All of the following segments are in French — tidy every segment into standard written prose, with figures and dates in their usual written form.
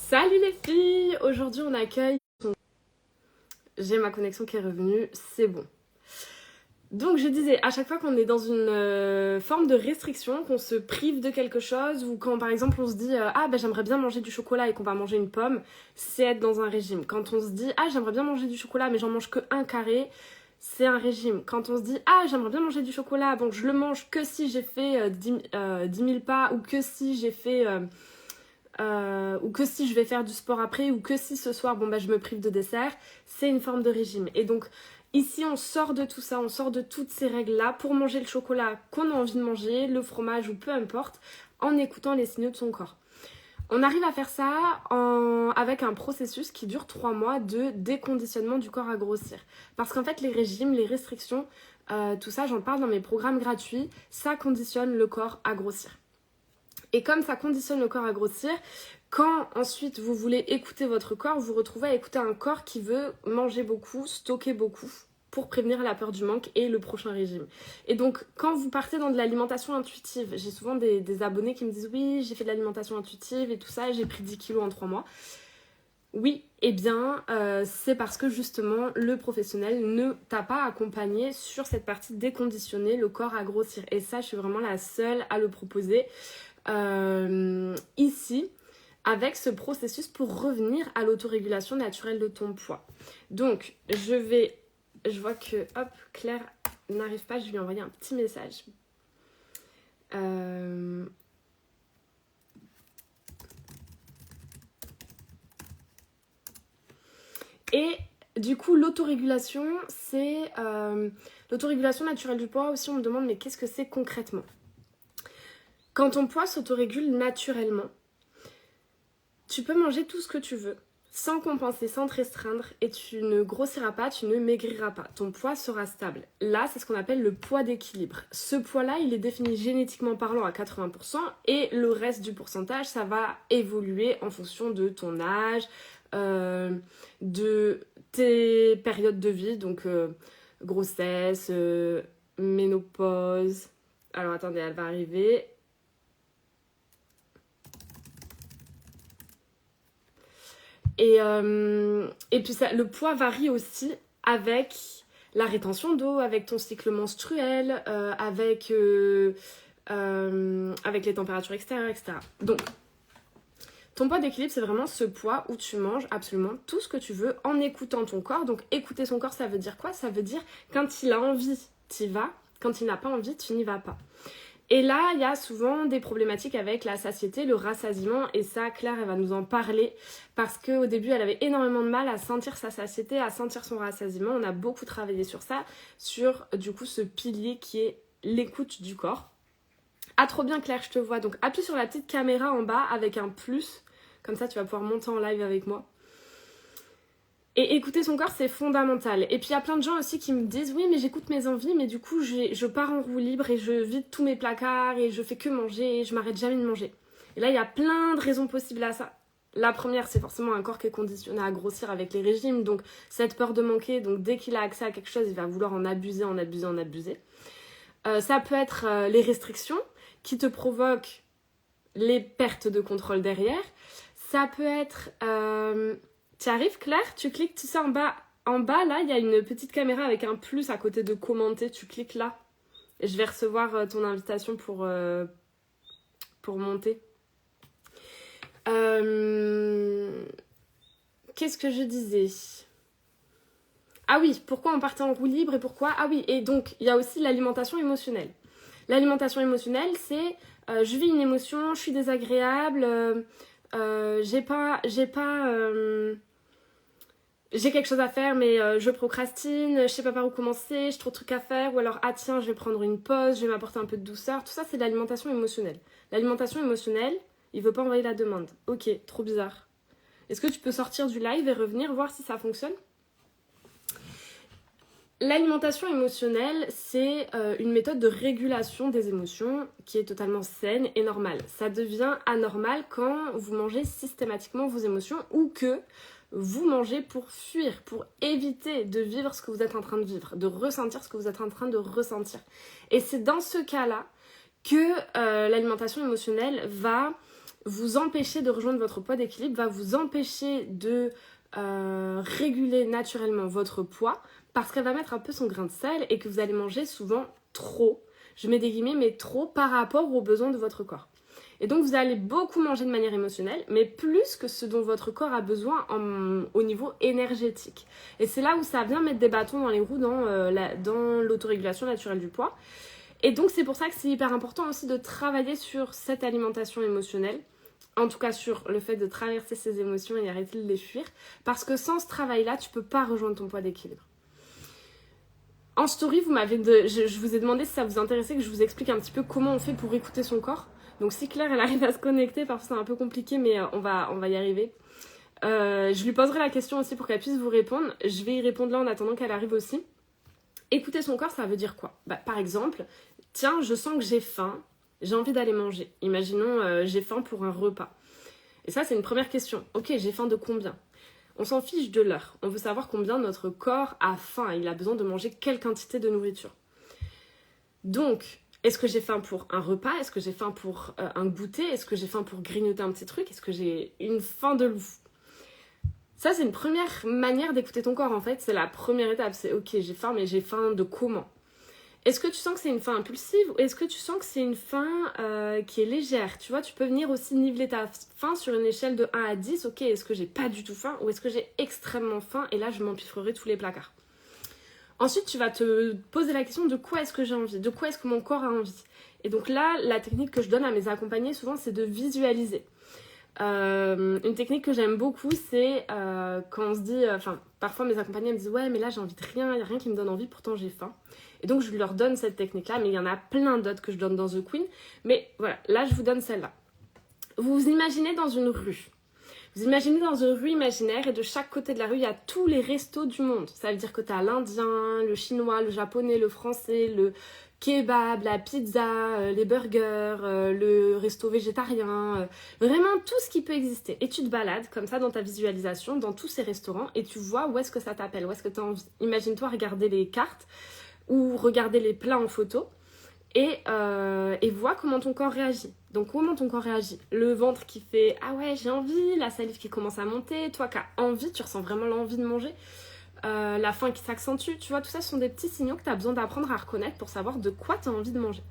Salut les filles! Aujourd'hui on accueille... J'ai ma connexion qui est revenue, c'est bon. Donc je disais, à chaque fois qu'on est dans une forme de restriction, qu'on se prive de quelque chose, ou quand par exemple on se dit j'aimerais bien manger du chocolat et qu'on va manger une pomme, c'est être dans un régime. Quand on se dit j'aimerais bien manger du chocolat mais j'en mange que un carré, c'est un régime. Quand on se dit j'aimerais bien manger du chocolat, donc je le mange que si j'ai fait 10 000 pas, ou que si j'ai fait... ou que si je vais faire du sport après, ou que si ce soir je me prive de dessert, c'est une forme de régime. Et donc ici on sort de tout ça, on sort de toutes ces règles là pour manger le chocolat qu'on a envie de manger, le fromage ou peu importe, en écoutant les signaux de son corps. On arrive à faire ça avec un processus qui dure 3 mois de déconditionnement du corps à grossir. Parce qu'en fait les régimes, les restrictions, tout ça j'en parle dans mes programmes gratuits, ça conditionne le corps à grossir. Et comme ça conditionne le corps à grossir, quand ensuite vous voulez écouter votre corps, vous vous retrouvez à écouter un corps qui veut manger beaucoup, stocker beaucoup pour prévenir la peur du manque et le prochain régime. Et donc quand vous partez dans de l'alimentation intuitive, j'ai souvent des abonnés qui me disent oui, j'ai fait de l'alimentation intuitive et tout ça, j'ai pris 10 kilos en 3 mois. Oui, eh bien, c'est parce que justement le professionnel ne t'a pas accompagné sur cette partie de déconditionner le corps à grossir. Et ça, je suis vraiment la seule à le proposer. Ici avec ce processus pour revenir à l'autorégulation naturelle de ton poids. Donc je vois que Claire n'arrive pas, je vais lui envoyer un petit message. Et du coup l'autorégulation, c'est l'autorégulation naturelle du poids. Aussi on me demande mais qu'est-ce que c'est concrètement? Quand ton poids s'autorégule naturellement, tu peux manger tout ce que tu veux, sans compenser, sans te restreindre, et tu ne grossiras pas, tu ne maigriras pas. Ton poids sera stable. Là, c'est ce qu'on appelle le poids d'équilibre. Ce poids-là, il est défini génétiquement parlant à 80%, et le reste du pourcentage, ça va évoluer en fonction de ton âge, de tes périodes de vie, donc grossesse, ménopause. Alors attendez, elle va arriver. Et puis ça, le poids varie aussi avec la rétention d'eau, avec ton cycle menstruel, avec les températures extérieures, etc. Donc, ton poids d'équilibre, c'est vraiment ce poids où tu manges absolument tout ce que tu veux en écoutant ton corps. Donc, écouter son corps, ça veut dire quoi? Ça veut dire quand il a envie, tu y vas. Quand il n'a pas envie, tu n'y vas pas. Et là, il y a souvent des problématiques avec la satiété, le rassasiement, et ça, Claire, elle va nous en parler, parce qu'au début, elle avait énormément de mal à sentir sa satiété, à sentir son rassasiement. On a beaucoup travaillé sur ça, sur du coup ce pilier qui est l'écoute du corps. Ah, trop bien, Claire, je te vois. Donc, appuie sur la petite caméra en bas avec un plus, comme ça, tu vas pouvoir monter en live avec moi. Et écouter son corps, c'est fondamental. Et puis il y a plein de gens aussi qui me disent oui mais j'écoute mes envies, mais du coup je pars en roue libre et je vide tous mes placards et je fais que manger et je m'arrête jamais de manger. Et là il y a plein de raisons possibles à ça. La première, c'est forcément un corps qui est conditionné à grossir avec les régimes, donc cette peur de manquer, donc dès qu'il a accès à quelque chose, il va vouloir en abuser, en abuser, en abuser. Ça peut être les restrictions qui te provoquent les pertes de contrôle derrière. Ça peut être... Tu arrives, Claire? Tu cliques, tu sais, en bas, là, il y a une petite caméra avec un plus à côté de commenter. Tu cliques là. Et je vais recevoir ton invitation pour monter. Qu'est-ce que je disais? Ah oui, pourquoi on partait en roue libre et pourquoi? Ah oui, et donc, il y a aussi l'alimentation émotionnelle. L'alimentation émotionnelle, c'est je vis une émotion, je suis désagréable... j'ai quelque chose à faire mais je procrastine, je sais pas par où commencer, j'ai trop de trucs à faire, ou alors tiens je vais prendre une pause, je vais m'apporter un peu de douceur. Tout ça c'est de l'alimentation émotionnelle. L'alimentation émotionnelle, il veut pas envoyer la demande. Ok, trop bizarre. Est-ce que tu peux sortir du live et revenir voir si ça fonctionne? L'alimentation émotionnelle, c'est une méthode de régulation des émotions qui est totalement saine et normale. Ça devient anormal quand vous mangez systématiquement vos émotions ou que vous mangez pour fuir, pour éviter de vivre ce que vous êtes en train de vivre, de ressentir ce que vous êtes en train de ressentir. Et c'est dans ce cas-là que l'alimentation émotionnelle va vous empêcher de rejoindre votre poids d'équilibre, va vous empêcher de réguler naturellement votre poids parce qu'elle va mettre un peu son grain de sel et que vous allez manger souvent trop, je mets des guillemets, mais trop par rapport aux besoins de votre corps. Et donc vous allez beaucoup manger de manière émotionnelle, mais plus que ce dont votre corps a besoin au niveau énergétique. Et c'est là où ça vient mettre des bâtons dans les roues dans l'autorégulation naturelle du poids. Et donc c'est pour ça que c'est hyper important aussi de travailler sur cette alimentation émotionnelle, en tout cas sur le fait de traverser ses émotions et arrêter de les fuir, parce que sans ce travail-là, tu peux pas rejoindre ton poids d'équilibre. En story, je vous ai demandé si ça vous intéressait que je vous explique un petit peu comment on fait pour écouter son corps. Donc si Claire elle arrive à se connecter, parfois c'est un peu compliqué, mais on va y arriver. Je lui poserai la question aussi pour qu'elle puisse vous répondre. Je vais y répondre là en attendant qu'elle arrive aussi. Écouter son corps, ça veut dire quoi ? Par exemple, tiens, je sens que j'ai faim, j'ai envie d'aller manger. Imaginons, j'ai faim pour un repas. Et ça, c'est une première question. Ok, j'ai faim de combien ? On s'en fiche de l'heure. On veut savoir combien notre corps a faim. Il a besoin de manger quelle quantité de nourriture. Donc, est-ce que j'ai faim pour un repas ? Est-ce que j'ai faim pour un goûter ? Est-ce que j'ai faim pour grignoter un petit truc ? Est-ce que j'ai une faim de loup ? Ça, c'est une première manière d'écouter ton corps, en fait. C'est la première étape. C'est, ok, j'ai faim, mais j'ai faim de comment ? Est-ce que tu sens que c'est une faim impulsive ou est-ce que tu sens que c'est une faim qui est légère ? Tu vois, tu peux venir aussi niveler ta faim sur une échelle de 1 à 10. Ok, est-ce que j'ai pas du tout faim ou est-ce que j'ai extrêmement faim ? Et là, je m'empiffrerai tous les placards. Ensuite, tu vas te poser la question de quoi est-ce que j'ai envie ? De quoi est-ce que mon corps a envie ? Et donc là, la technique que je donne à mes accompagnés, souvent, c'est de visualiser. Une technique que j'aime beaucoup, c'est quand on se dit... parfois, mes accompagnés me disent « Ouais, mais là, j'ai envie de rien, il n'y a rien qui me donne envie, pourtant j'ai faim. » Et donc, je leur donne cette technique-là, mais il y en a plein d'autres que je donne dans The Queen. Mais voilà, là, je vous donne celle-là. Vous vous imaginez dans une rue. Vous imaginez dans une rue imaginaire et de chaque côté de la rue, il y a tous les restos du monde. Ça veut dire que tu as l'indien, le chinois, le japonais, le français, le kebab, la pizza, les burgers, le resto végétarien, vraiment tout ce qui peut exister. Et tu te balades comme ça dans ta visualisation, dans tous ces restaurants et tu vois où est-ce que ça t'appelle, où est-ce que tu as envie. Imagine-toi regarder les cartes ou regarder les plats en photo et vois comment ton corps réagit. Donc comment ton corps réagit ? Le ventre qui fait « Ah ouais, j'ai envie », la salive qui commence à monter, toi qui as envie, tu ressens vraiment l'envie de manger, la faim qui s'accentue, tu vois, tout ça ce sont des petits signaux que tu as besoin d'apprendre à reconnaître pour savoir de quoi tu as envie de manger.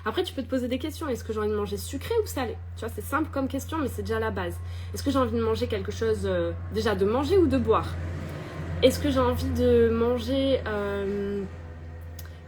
Après, tu peux te poser des questions. Est-ce que j'ai envie de manger sucré ou salé ? Tu vois, c'est simple comme question, mais c'est déjà la base. Est-ce que j'ai envie de manger quelque chose, déjà de manger ou de boire ? Est-ce que j'ai envie de manger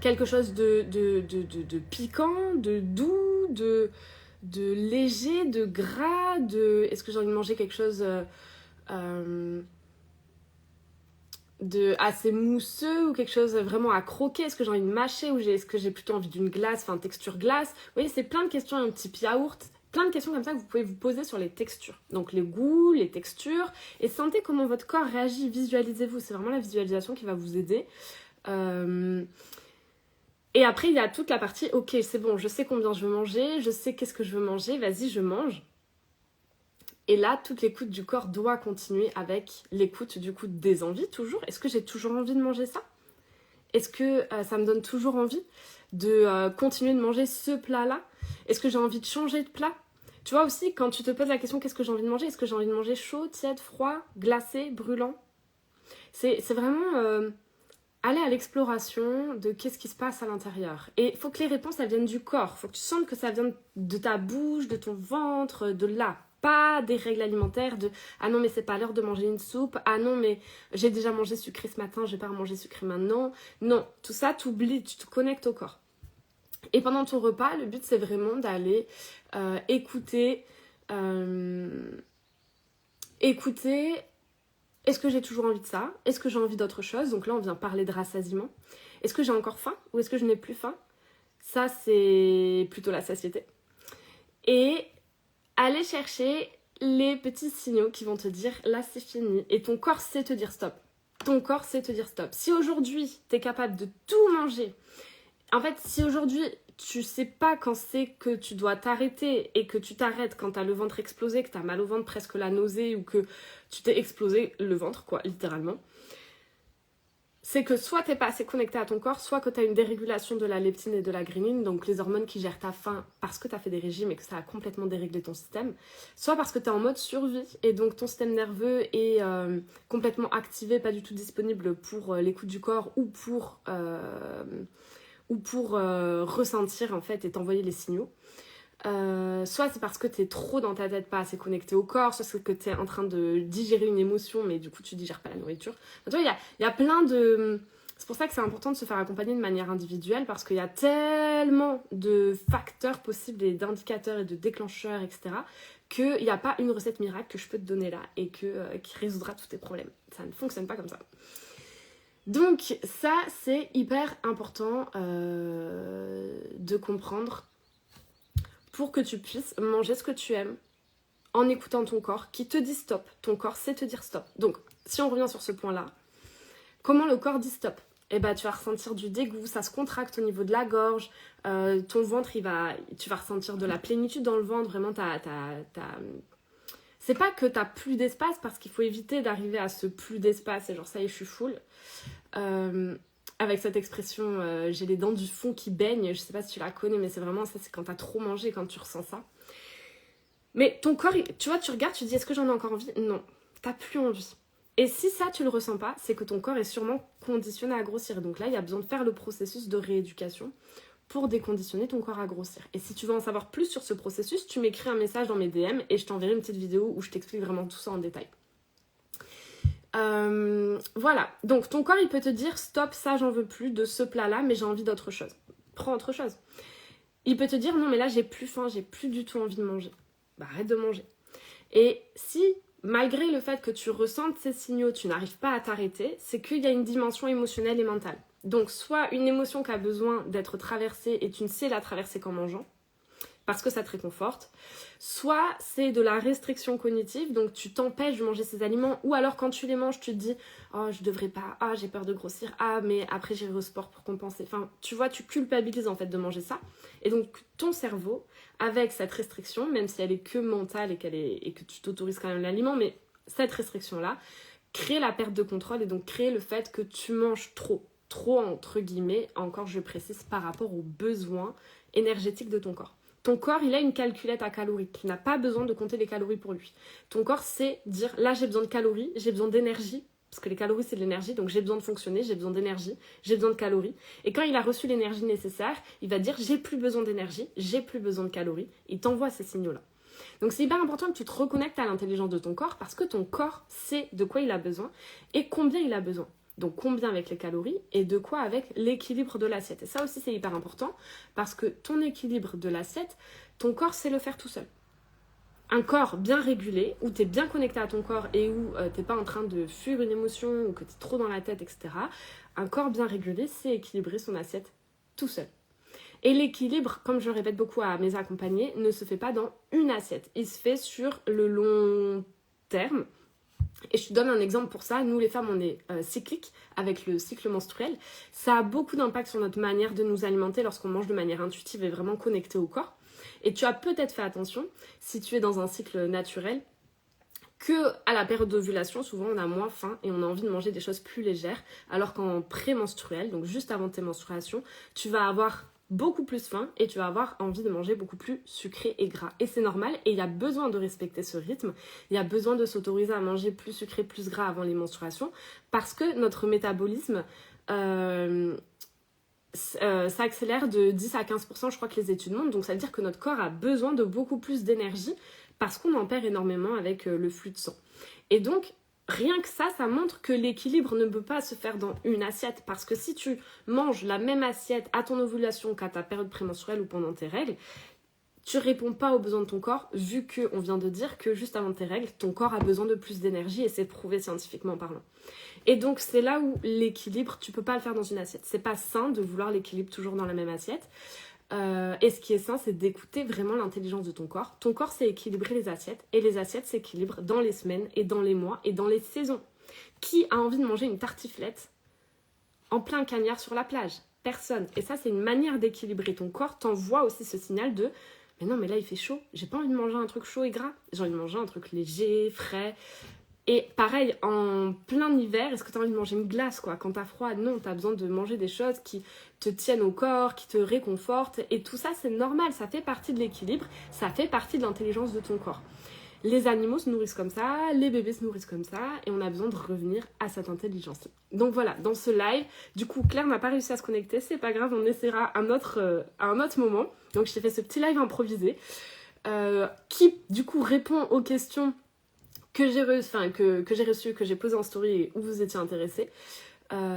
quelque chose de piquant, de doux, de léger, de gras, est-ce que j'ai envie de manger quelque chose de assez mousseux ou quelque chose vraiment à croquer ? Est-ce que j'ai envie de mâcher ou est-ce que j'ai plutôt envie d'une glace, enfin texture glace ? Vous voyez, c'est plein de questions, un petit yaourt, plein de questions comme ça que vous pouvez vous poser sur les textures. Donc les goûts, les textures, et sentez comment votre corps réagit, visualisez-vous. C'est vraiment la visualisation qui va vous aider. Et après, il y a toute la partie, ok, c'est bon, je sais combien je veux manger, je sais qu'est-ce que je veux manger, vas-y, je mange. Et là, toute l'écoute du corps doit continuer avec l'écoute du coup des envies, toujours. Est-ce que j'ai toujours envie de manger ça ? Est-ce que ça me donne toujours envie de continuer de manger ce plat-là ? Est-ce que j'ai envie de changer de plat ? Tu vois aussi, quand tu te poses la question, qu'est-ce que j'ai envie de manger ? Est-ce que j'ai envie de manger chaud, tiède, froid, glacé, brûlant ? C'est vraiment... aller à l'exploration de qu'est-ce qui se passe à l'intérieur. Et il faut que les réponses, elles viennent du corps. Il faut que tu sentes que ça vient de ta bouche, de ton ventre, de là. Pas des règles alimentaires de « Ah non, mais c'est pas l'heure de manger une soupe. Ah non, mais j'ai déjà mangé sucré ce matin, je vais pas manger sucré maintenant. » Non, tout ça, t'oublies, tu te connectes au corps. Et pendant ton repas, le but, c'est vraiment d'aller écouter... Est-ce que j'ai toujours envie de ça ? Est-ce que j'ai envie d'autre chose ? Donc là, on vient parler de rassasiement. Est-ce que j'ai encore faim ? Ou est-ce que je n'ai plus faim ? Ça, c'est plutôt la satiété. Et aller chercher les petits signaux qui vont te dire « Là, c'est fini ». Et ton corps sait te dire « Stop ». Ton corps sait te dire « Stop ». Si aujourd'hui, tu es capable de tout manger, en fait, si aujourd'hui, tu sais pas quand c'est que tu dois t'arrêter et que tu t'arrêtes quand t'as le ventre explosé, que t'as mal au ventre, presque la nausée ou que tu t'es explosé le ventre, quoi, littéralement. c'est que soit t'es pas assez connecté à ton corps, soit que t'as une dérégulation de la leptine et de la ghreline, donc les hormones qui gèrent ta faim parce que t'as fait des régimes et que ça a complètement déréglé ton système, soit parce que t'es en mode survie et donc ton système nerveux est complètement activé, pas du tout disponible pour l'écoute du corps ou pour ressentir en fait et t'envoyer les signaux. Soit c'est parce que t'es trop dans ta tête, pas assez connecté au corps, soit c'est que t'es en train de digérer une émotion, mais du coup tu digères pas la nourriture. Enfin, tu vois, il y a plein de... C'est pour ça que c'est important de se faire accompagner de manière individuelle, parce qu'il y a tellement de facteurs possibles et d'indicateurs et de déclencheurs, etc., qu'il n'y a pas une recette miracle que je peux te donner là et qui résoudra tous tes problèmes. Ça ne fonctionne pas comme ça. Donc ça, c'est hyper important de comprendre pour que tu puisses manger ce que tu aimes en écoutant ton corps qui te dit stop. Ton corps sait te dire stop. Donc, si on revient sur ce point-là, comment le corps dit stop? Eh ben, tu vas ressentir du dégoût, ça se contracte au niveau de la gorge, ton ventre, tu vas ressentir de la plénitude dans le ventre, vraiment, c'est pas que t'as plus d'espace, parce qu'il faut éviter d'arriver à ce plus d'espace, et genre, ça y est, je suis full. Avec cette expression, j'ai les dents du fond qui baignent, je sais pas si tu la connais, mais c'est vraiment ça, c'est quand t'as trop mangé, quand tu ressens ça. Mais ton corps, tu vois, tu regardes, tu te dis, est-ce que j'en ai encore envie? Non, t'as plus envie. Et si ça, tu le ressens pas, c'est que ton corps est sûrement conditionné à grossir. Donc là, il y a besoin de faire le processus de rééducation pour déconditionner ton corps à grossir. Et si tu veux en savoir plus sur ce processus, tu m'écris un message dans mes DM et je t'enverrai une petite vidéo où je t'explique vraiment tout ça en détail. Voilà, donc ton corps il peut te dire stop, ça j'en veux plus de ce plat là, mais j'ai envie d'autre chose. Prends autre chose. Il peut te dire non mais là j'ai plus faim, j'ai plus du tout envie de manger. Bah arrête de manger. Et si malgré le fait que tu ressentes ces signaux, tu n'arrives pas à t'arrêter, c'est qu'il y a une dimension émotionnelle et mentale. Donc soit une émotion qui a besoin d'être traversée et tu ne sais la traverser qu'en mangeant, parce que ça te réconforte, soit c'est de la restriction cognitive, donc tu t'empêches de manger ces aliments, ou alors quand tu les manges, tu te dis « Oh, je devrais pas, ah, j'ai peur de grossir, ah, mais après j'irai au sport pour compenser. » Enfin, tu vois, tu culpabilises en fait de manger ça, et donc ton cerveau, avec cette restriction, même si elle est que mentale et que tu t'autorises quand même l'aliment, mais cette restriction-là, crée la perte de contrôle, et donc crée le fait que tu manges trop entre guillemets, encore je précise, par rapport aux besoins énergétiques de ton corps. Ton corps, il a une calculette à calories. Tu n'as pas besoin de compter les calories pour lui. Ton corps sait dire, là j'ai besoin de calories, j'ai besoin d'énergie, parce que les calories c'est de l'énergie, donc j'ai besoin de fonctionner, j'ai besoin d'énergie, j'ai besoin de calories. Et quand il a reçu l'énergie nécessaire, il va dire, j'ai plus besoin d'énergie, j'ai plus besoin de calories. Il t'envoie ces signaux-là. Donc c'est hyper important que tu te reconnectes à l'intelligence de ton corps, parce que ton corps sait de quoi il a besoin et combien il a besoin. Donc combien avec les calories et de quoi avec l'équilibre de l'assiette. Et ça aussi c'est hyper important parce que ton équilibre de l'assiette, ton corps sait le faire tout seul. Un corps bien régulé, où tu es bien connecté à ton corps et où tu n'es pas en train de fuir une émotion ou que tu es trop dans la tête, etc. Un corps bien régulé, c'est équilibrer son assiette tout seul. Et l'équilibre, comme je le répète beaucoup à mes accompagnés, ne se fait pas dans une assiette. Il se fait sur le long terme. Et je te donne un exemple pour ça. Nous, les femmes, on est cycliques avec le cycle menstruel. Ça a beaucoup d'impact sur notre manière de nous alimenter lorsqu'on mange de manière intuitive et vraiment connectée au corps. Et tu as peut-être fait attention, si tu es dans un cycle naturel, que à la période d'ovulation, souvent on a moins faim et on a envie de manger des choses plus légères, alors qu'en pré-menstruel, donc juste avant tes menstruations, tu vas avoir beaucoup plus faim et tu vas avoir envie de manger beaucoup plus sucré et gras. Et c'est normal et il y a besoin de respecter ce rythme. Il y a besoin de s'autoriser à manger plus sucré, plus gras avant les menstruations parce que notre métabolisme s'accélère de 10 à 15%, je crois que les études montrent. Donc ça veut dire que notre corps a besoin de beaucoup plus d'énergie parce qu'on en perd énormément avec le flux de sang. Et donc, rien que ça montre que l'équilibre ne peut pas se faire dans une assiette. Parce que si tu manges la même assiette à ton ovulation qu'à ta période prémenstruelle ou pendant tes règles, tu réponds pas aux besoins de ton corps, vu qu'on vient de dire que juste avant tes règles, ton corps a besoin de plus d'énergie et c'est prouvé scientifiquement parlant. Et donc c'est là où l'équilibre, tu peux pas le faire dans une assiette. C'est pas sain de vouloir l'équilibre toujours dans la même assiette. Et ce qui est sain, c'est d'écouter vraiment l'intelligence de ton corps. Ton corps sait équilibrer les assiettes et les assiettes s'équilibrent dans les semaines et dans les mois et dans les saisons. Qui a envie de manger une tartiflette en plein cagnard sur la plage? Personne. Et ça, c'est une manière d'équilibrer. Ton corps t'envoie aussi ce signal de « Mais non, mais là, il fait chaud. J'ai pas envie de manger un truc chaud et gras. J'ai envie de manger un truc léger, frais. » Et pareil, en plein hiver, est-ce que tu as envie de manger une glace quoi? Quand t'as froid, non, t'as besoin de manger des choses qui te tiennent au corps, qui te réconfortent. Et tout ça, c'est normal, ça fait partie de l'équilibre, ça fait partie de l'intelligence de ton corps. Les animaux se nourrissent comme ça, les bébés se nourrissent comme ça, et on a besoin de revenir à cette intelligence. Donc voilà, dans ce live, du coup, Claire n'a pas réussi à se connecter, c'est pas grave, on essaiera à un autre moment. Donc je t'ai fait ce petit live improvisé, qui du coup répond aux questions que j'ai reçues, que j'ai posées en story et où vous étiez intéressés.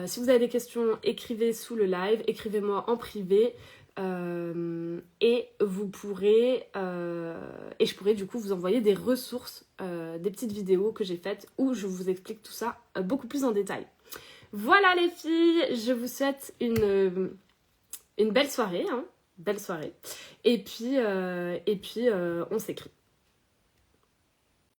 Si vous avez des questions, écrivez sous le live, écrivez-moi en privé. Et vous pourrez et je pourrais du coup vous envoyer des ressources, des petites vidéos que j'ai faites où je vous explique tout ça beaucoup plus en détail. Voilà les filles, je vous souhaite une belle soirée, hein, belle soirée. Et puis on s'écrit.